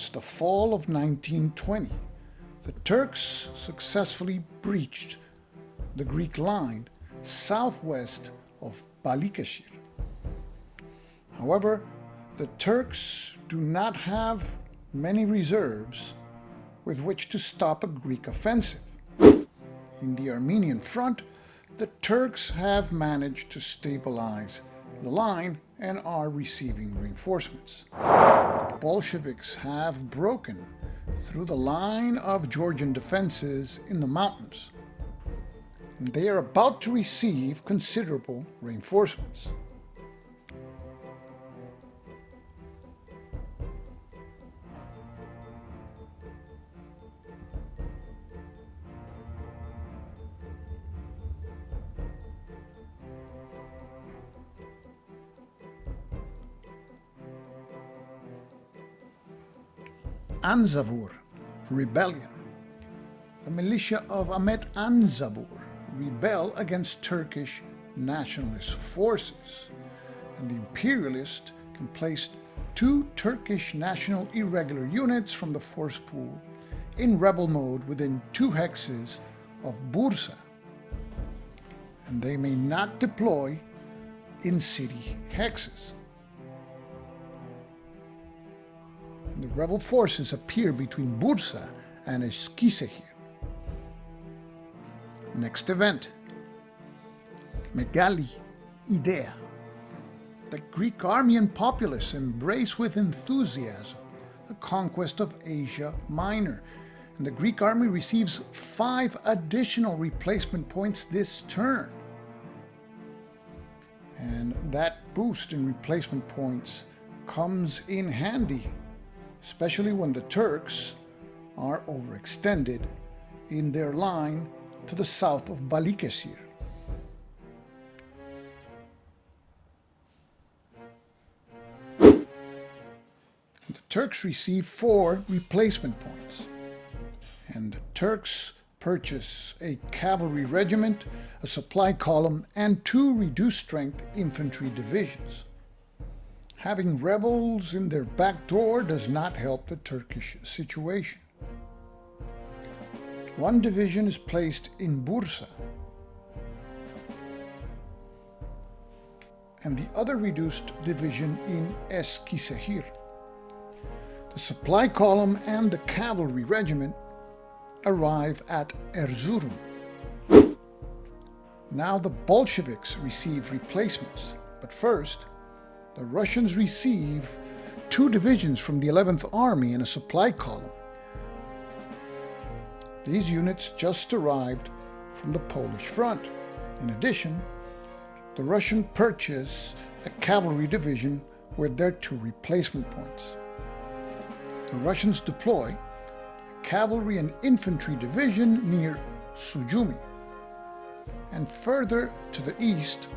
towards the fall of 1920, the Turks successfully breached the Greek line southwest of Balıkesir. However, the Turks do not have many reserves with which to stop a Greek offensive. In the Armenian front, the Turks have managed to stabilize the line and are receiving reinforcements. The Bolsheviks have broken through the line of Georgian defenses in the mountains, and they are about to receive considerable reinforcements. Anzavur Rebellion. The militia of Ahmet Anzavur rebel against Turkish nationalist forces, and the imperialists can place 2 Turkish national irregular units from the force pool in rebel mode within 2 hexes of Bursa, and they may not deploy in city hexes. The rebel forces appear between Bursa and Eskişehir. Next event, Megali Idea. The Greek army and populace embrace with enthusiasm the conquest of Asia Minor, and the Greek army receives 5 additional replacement points this turn. And that boost in replacement points comes in handy, especially when the Turks are overextended in their line to the south of Balıkesir. The Turks receive 4 replacement points, and the Turks purchase a cavalry regiment, a supply column, and 2 reduced-strength infantry divisions. Having rebels in their back door does not help the Turkish situation. 1 division is placed in Bursa, and the other reduced division in Eskişehir. The supply column and the cavalry regiment arrive at Erzurum. Now the Bolsheviks receive replacements, but first, the Russians receive 2 divisions from the 11th Army and a supply column. These units just arrived from the Polish front. In addition, the Russians purchase a cavalry division with their 2 replacement points. The Russians deploy a cavalry and infantry division near Sujumi, and further to the east,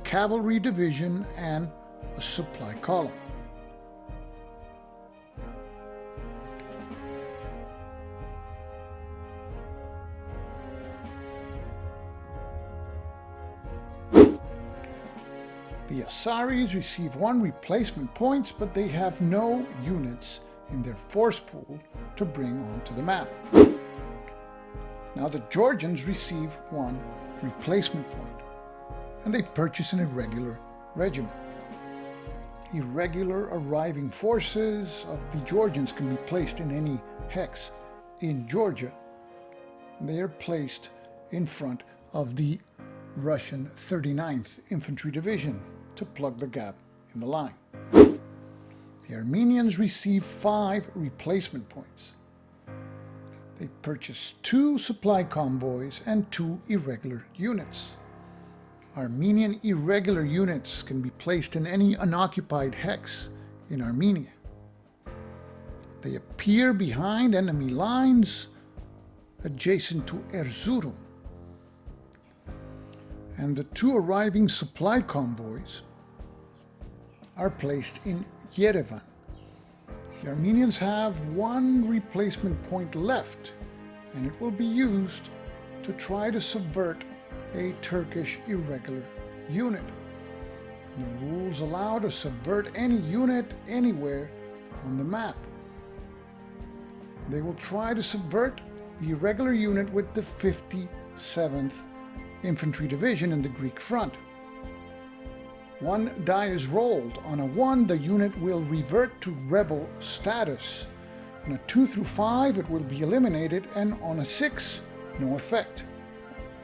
cavalry division and a supply column. The Asaris receive 1 replacement points, but they have no units in their force pool to bring onto the map. Now the Georgians receive 1 replacement point, and they purchase an irregular regiment. Irregular arriving forces of the Georgians can be placed in any hex in Georgia, and they are placed in front of the Russian 39th Infantry Division to plug the gap in the line. The Armenians receive 5 replacement points. They purchase 2 supply convoys and 2 irregular units. Armenian irregular units can be placed in any unoccupied hex in Armenia. They appear behind enemy lines adjacent to Erzurum. And the 2 arriving supply convoys are placed in Yerevan. The Armenians have 1 replacement point left, and it will be used to try to subvert a Turkish irregular unit. The rules allow to subvert any unit anywhere on the map, They will try to subvert the irregular unit with the 57th Infantry Division in the Greek front. One die is rolled. On a 1, the unit will revert to rebel status. On a 2 through 5, it will be eliminated, and on a 6, no effect.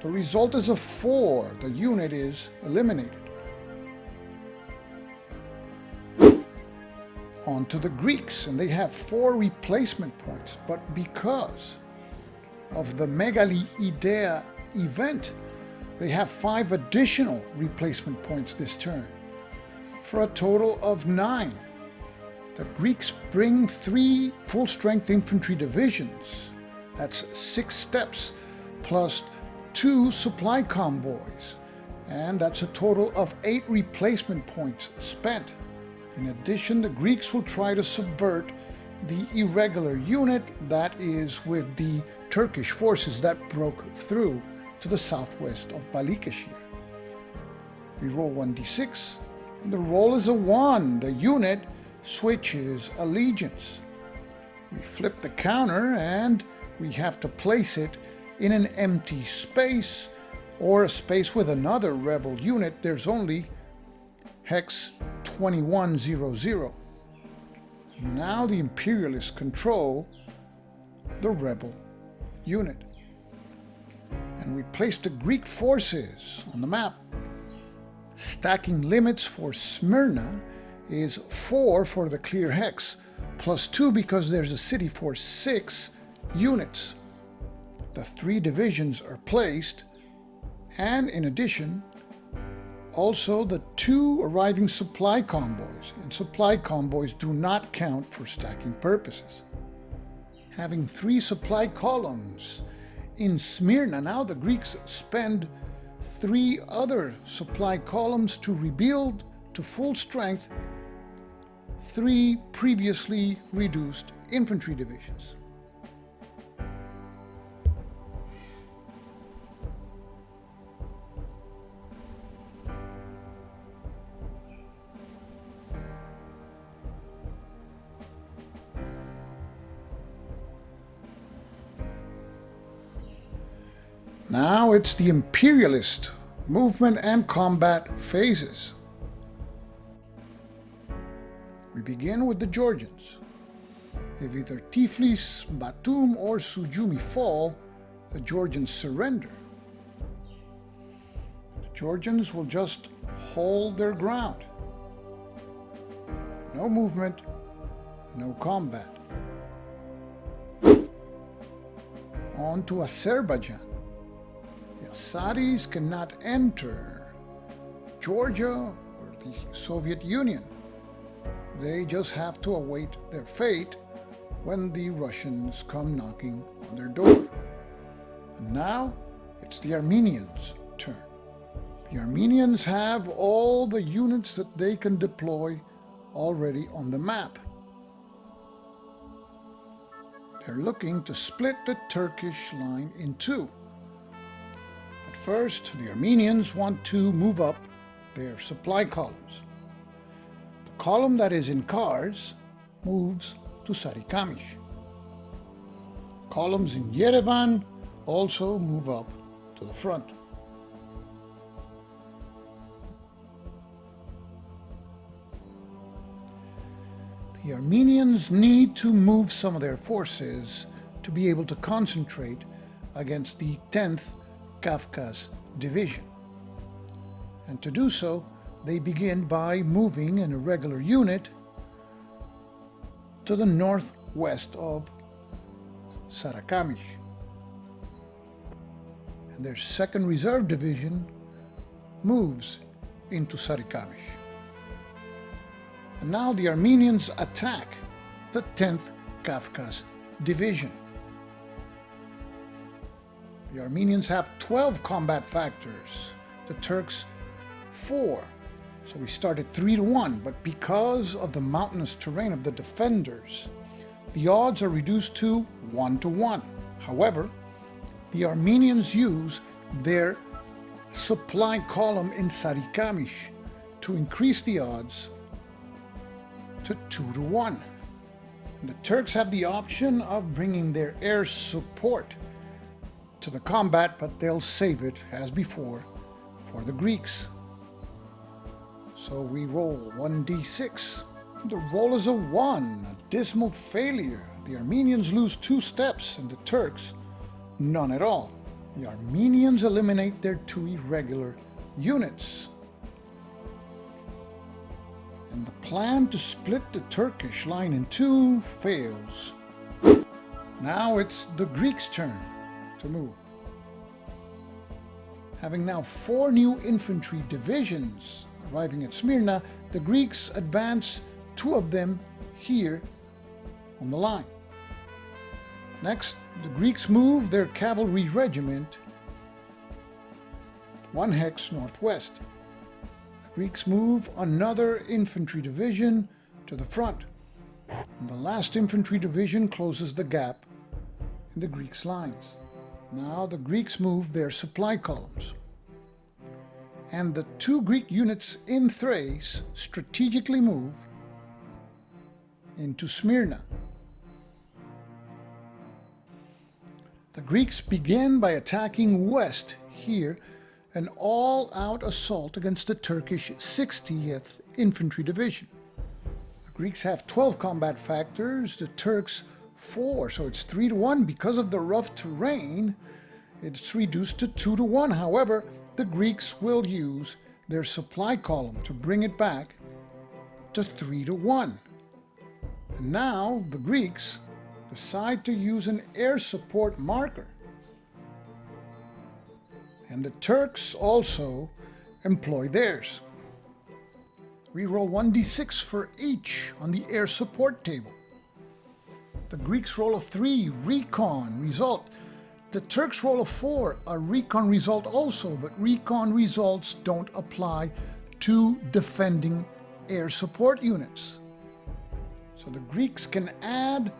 The result is a 4. The unit is eliminated. On to the Greeks, and they have 4 replacement points, but because of the Megali Idea event, they have 5 additional replacement points this turn, for a total of 9. The Greeks bring 3 full-strength infantry divisions. That's 6 steps, plus 2 supply convoys, and that's a total of 8 replacement points spent. In addition, the Greeks will try to subvert the irregular unit that is with the Turkish forces that broke through to the southwest of Balıkesir. We roll 1d6, and the roll is a 1. The unit switches allegiance. We flip the counter, and we have to place it in an empty space or a space with another rebel unit. There's only hex 2100. Now the Imperialists control the rebel unit. And we place the Greek forces on the map. Stacking limits for Smyrna is 4 for the clear hex, plus 2 because there's a city for 6 units. The 3 divisions are placed, and in addition, also the 2 arriving supply convoys, and supply convoys do not count for stacking purposes. Having 3 supply columns in Smyrna, now the Greeks spend 3 other supply columns to rebuild to full strength 3 previously reduced infantry divisions. Now it's the Imperialist movement and combat phases. We begin with the Georgians. If either Tiflis, Batum, or Sujumi fall, the Georgians surrender. The Georgians will just hold their ground. No movement, no combat. On to Azerbaijan. The Asaris cannot enter Georgia or the Soviet Union. They just have to await their fate when the Russians come knocking on their door. And now it's the Armenians' turn. The Armenians have all the units that they can deploy already on the map. They're looking to split the Turkish line in 2. But first, the Armenians want to move up their supply columns. The column that is in Kars moves to Sarikamish. Columns in Yerevan also move up to the front. The Armenians need to move some of their forces to be able to concentrate against the 10th Kafkas Division. And to do so, they begin by moving an irregular unit to the northwest of Sarakamish. And their 2nd Reserve Division moves into Sarikamish. And now the Armenians attack the 10th Kafkas Division. The Armenians have 12 combat factors, the Turks 4. So we started 3-1, but because of the mountainous terrain of the defenders, the odds are reduced to 1-1. However, the Armenians use their supply column in Sarikamish to increase the odds to 2-1. The Turks have the option of bringing their air support to the combat, but they'll save it, as before, for the Greeks. So we roll 1d6. The roll is a 1, a dismal failure. The Armenians lose 2 steps and the Turks none at all. The Armenians eliminate their 2 irregular units. And the plan to split the Turkish line in 2 fails. Now it's the Greeks' turn to move. Having now 4 new infantry divisions arriving at Smyrna, the Greeks advance 2 of them here on the line. Next, the Greeks move their cavalry regiment 1 hex northwest. The Greeks move another infantry division to the front. And the last infantry division closes the gap in the Greeks' lines. Now the Greeks move their supply columns. And the 2 Greek units in Thrace strategically move into Smyrna. The Greeks begin by attacking west here, an all-out assault against the Turkish 60th Infantry Division. The Greeks have 12 combat factors, the Turks 4, so it's 3-1. Because of the rough terrain, it's reduced to 2-1. However, the Greeks will use their supply column to bring it back to 3-1. And now the Greeks decide to use an air support marker. And the Turks also employ theirs. We roll 1d6 for each on the air support table. The Greeks roll a 3, recon result. The Turks roll a 4, a recon result also, but recon results don't apply to defending air support units. So the Greeks can add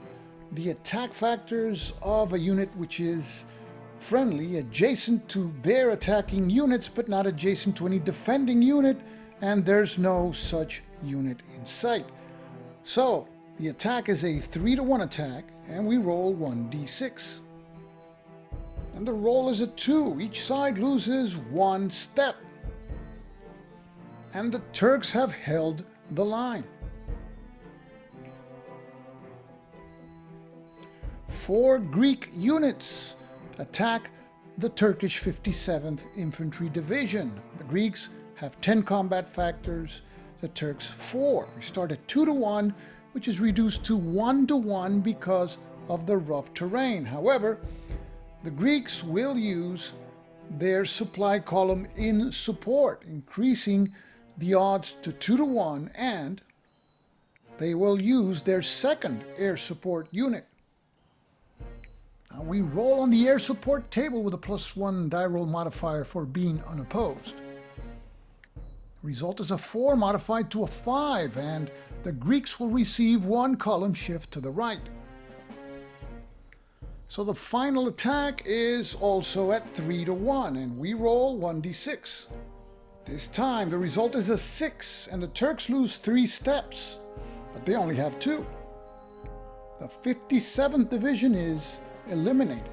the attack factors of a unit which is friendly, adjacent to their attacking units, but not adjacent to any defending unit, and there's no such unit in sight. So the attack is a 3-1 attack, and we roll 1d6. And the roll is a 2. Each side loses 1 step. And the Turks have held the line. 4 Greek units attack the Turkish 57th Infantry Division. The Greeks have 10 combat factors, the Turks 4. We start at 2-1, which is reduced to 1-1 because of the rough terrain. However, the Greeks will use their supply column in support, increasing the odds to 2-1, and they will use their second air support unit. Now we roll on the air support table with a +1 die roll modifier for being unopposed. The result is a 4 modified to a 5, and the Greeks will receive 1 column shift to the right. So the final attack is also at 3-1, and we roll 1d6. This time the result is a 6, and the Turks lose 3 steps, but they only have 2. The 57th Division is eliminated.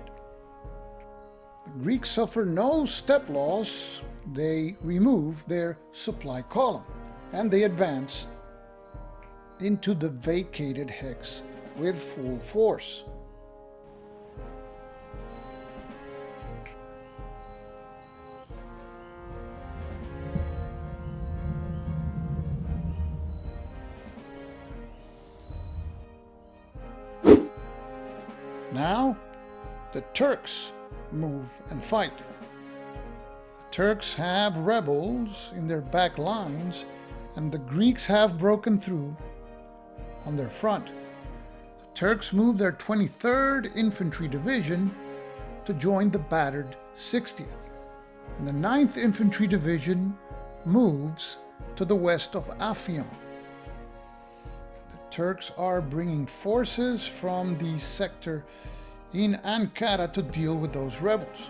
The Greeks suffer no step loss. They remove their supply column, and they advance into the vacated hex with full force. Now, the Turks move and fight. The Turks have rebels in their back lines, and the Greeks have broken through on their front. The Turks move their 23rd Infantry Division to join the battered 60th, and the 9th Infantry Division moves to the west of Afyon. Turks are bringing forces from the sector in Ankara to deal with those rebels.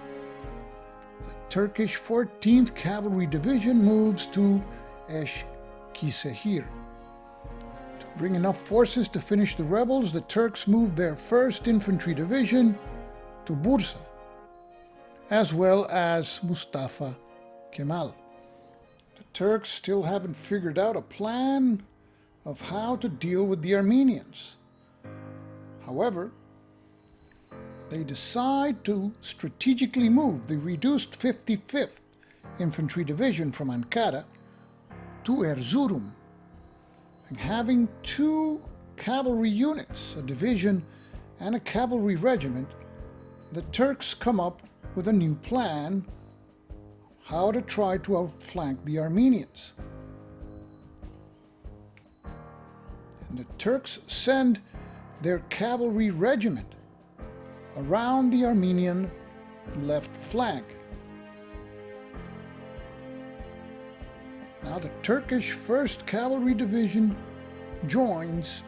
The Turkish 14th Cavalry Division moves to Eshkisehir to bring enough forces to finish the rebels, the Turks moved their 1st Infantry Division to Bursa, as well as Mustafa Kemal. The Turks still haven't figured out a plan of how to deal with the Armenians. However, they decide to strategically move the reduced 55th Infantry Division from Ankara to Erzurum, and having 2 cavalry units, a division and a cavalry regiment, the Turks come up with a new plan how to try to outflank the Armenians. And the Turks send their cavalry regiment around the Armenian left flank. Now the Turkish 1st Cavalry Division joins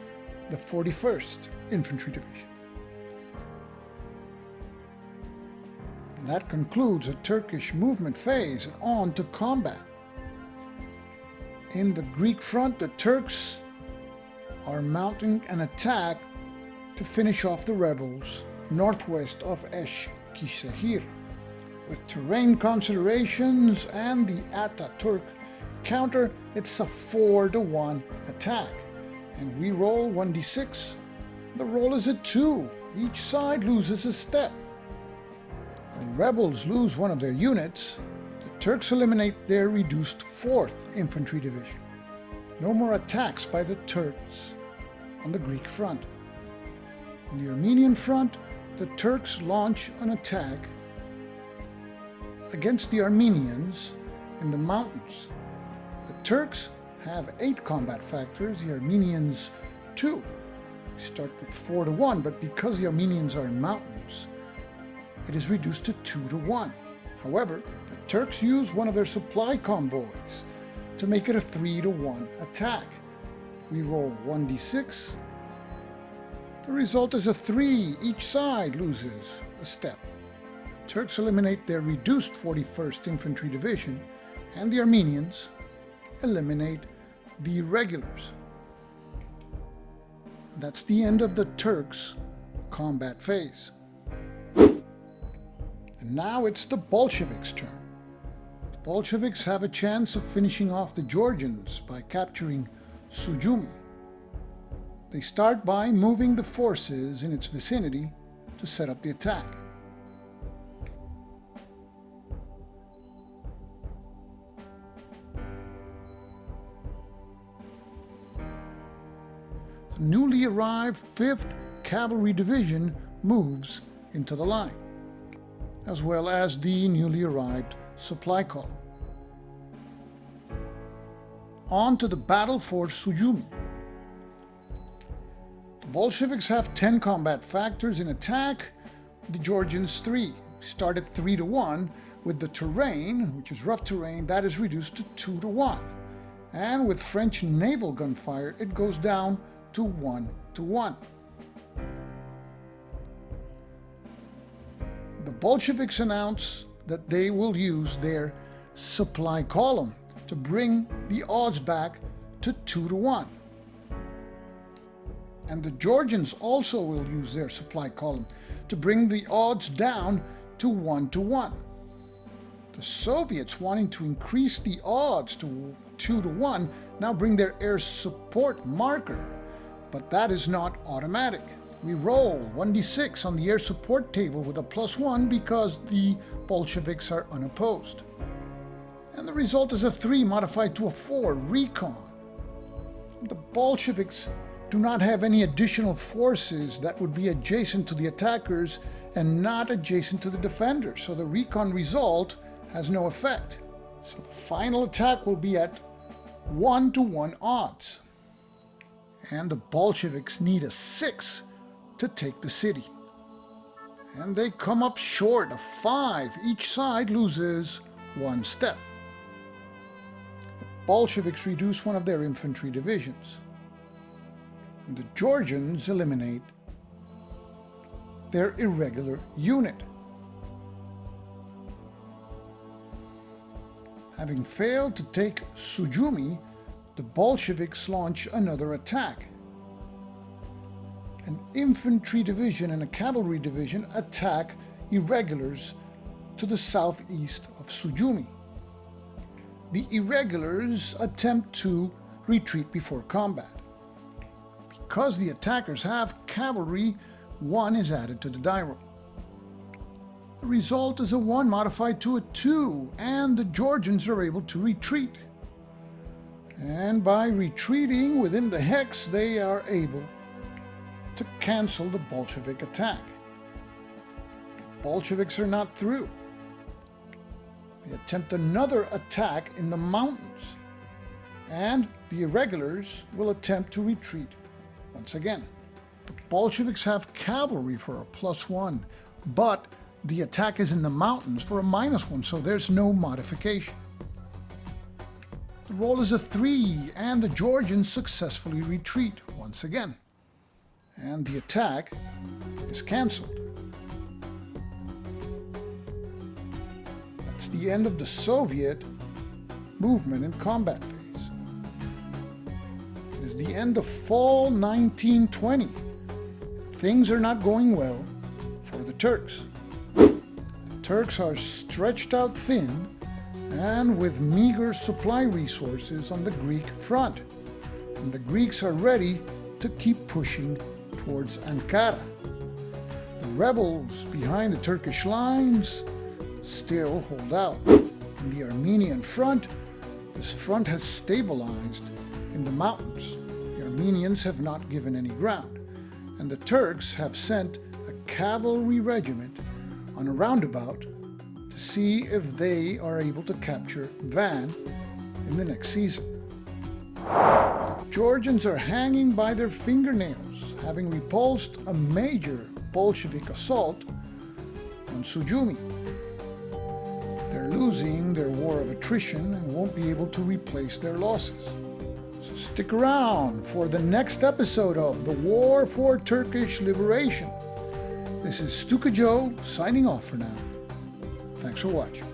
the 41st Infantry Division. And that concludes a Turkish movement phase and on to combat. In the Greek front, the Turks are mounting an attack to finish off the rebels northwest of Eskişehir. With terrain considerations and the Ataturk counter, it's a 4-to-1 attack. And we roll 1d6. The roll is a 2. Each side loses a step. The rebels lose one of their units. The Turks eliminate their reduced 4th Infantry Division. No more attacks by the Turks on the Greek front. On the Armenian front, the Turks launch an attack against the Armenians in the mountains. The Turks have 8 combat factors, the Armenians 2. We start with 4-to-1, but because the Armenians are in mountains, it is reduced to 2-to-1. However, the Turks use one of their supply convoys to make it a 3-to-1 attack. We roll 1d6. The result is a 3. Each side loses a step. The Turks eliminate their reduced 41st Infantry Division, and the Armenians eliminate the regulars. That's the end of the Turks' combat phase. And now it's the Bolsheviks' turn. The Bolsheviks have a chance of finishing off the Georgians by capturing Sujumi. They start by moving the forces in its vicinity to set up the attack. The newly arrived 5th Cavalry Division moves into the line, as well as the newly arrived supply column. On to the battle for Sujumi. The Bolsheviks have 10 combat factors in attack, the Georgians 3. Start at 3-to-1, with the terrain, which is rough terrain, that is reduced to 2-to-1. And with French naval gunfire, it goes down to 1-to-1. The Bolsheviks announce that they will use their supply column to bring the odds back to 2-to-1. And the Georgians also will use their supply column to bring the odds down to 1-to-1. The Soviets, wanting to increase the odds to 2-to-1, now bring their air support marker, but that is not automatic. We roll 1d6 on the air support table with a +1 because the Bolsheviks are unopposed. And the result is a 3 modified to a 4, recon. The Bolsheviks do not have any additional forces that would be adjacent to the attackers and not adjacent to the defenders, so the recon result has no effect. So the final attack will be at 1-to-1 odds. And the Bolsheviks need a 6 to take the city. And they come up short of 5. Each side loses 1 step. The Bolsheviks reduce one of their infantry divisions. And the Georgians eliminate their irregular unit. Having failed to take Sujumi, the Bolsheviks launch another attack, an infantry division and a cavalry division attack irregulars to the southeast of Sujumi. The irregulars attempt to retreat before combat. Because the attackers have cavalry, 1 is added to the die roll. The result is a 1 modified to a 2, and the Georgians are able to retreat. And by retreating within the hex, they are able to cancel the Bolshevik attack. The Bolsheviks are not through. They attempt another attack in the mountains, and the irregulars will attempt to retreat once again. The Bolsheviks have cavalry for a +1, but the attack is in the mountains for a -1, so there's no modification. The roll is a 3, and the Georgians successfully retreat once again. And the attack is cancelled. That's the end of the Soviet movement and combat phase. It is the end of fall 1920. Things are not going well for the Turks. The Turks are stretched out thin and with meager supply resources on the Greek front. And the Greeks are ready to keep pushing towards Ankara. The rebels behind the Turkish lines still hold out. In the Armenian front, this front has stabilized in the mountains. The Armenians have not given any ground, and the Turks have sent a cavalry regiment on a roundabout to see if they are able to capture Van in the next season. The Georgians are hanging by their fingernails, having repulsed a major Bolshevik assault on Sujumi. They're losing their war of attrition and won't be able to replace their losses. So stick around for the next episode of The War for Turkish Liberation. This is Stuka Joe signing off for now. Thanks for watching.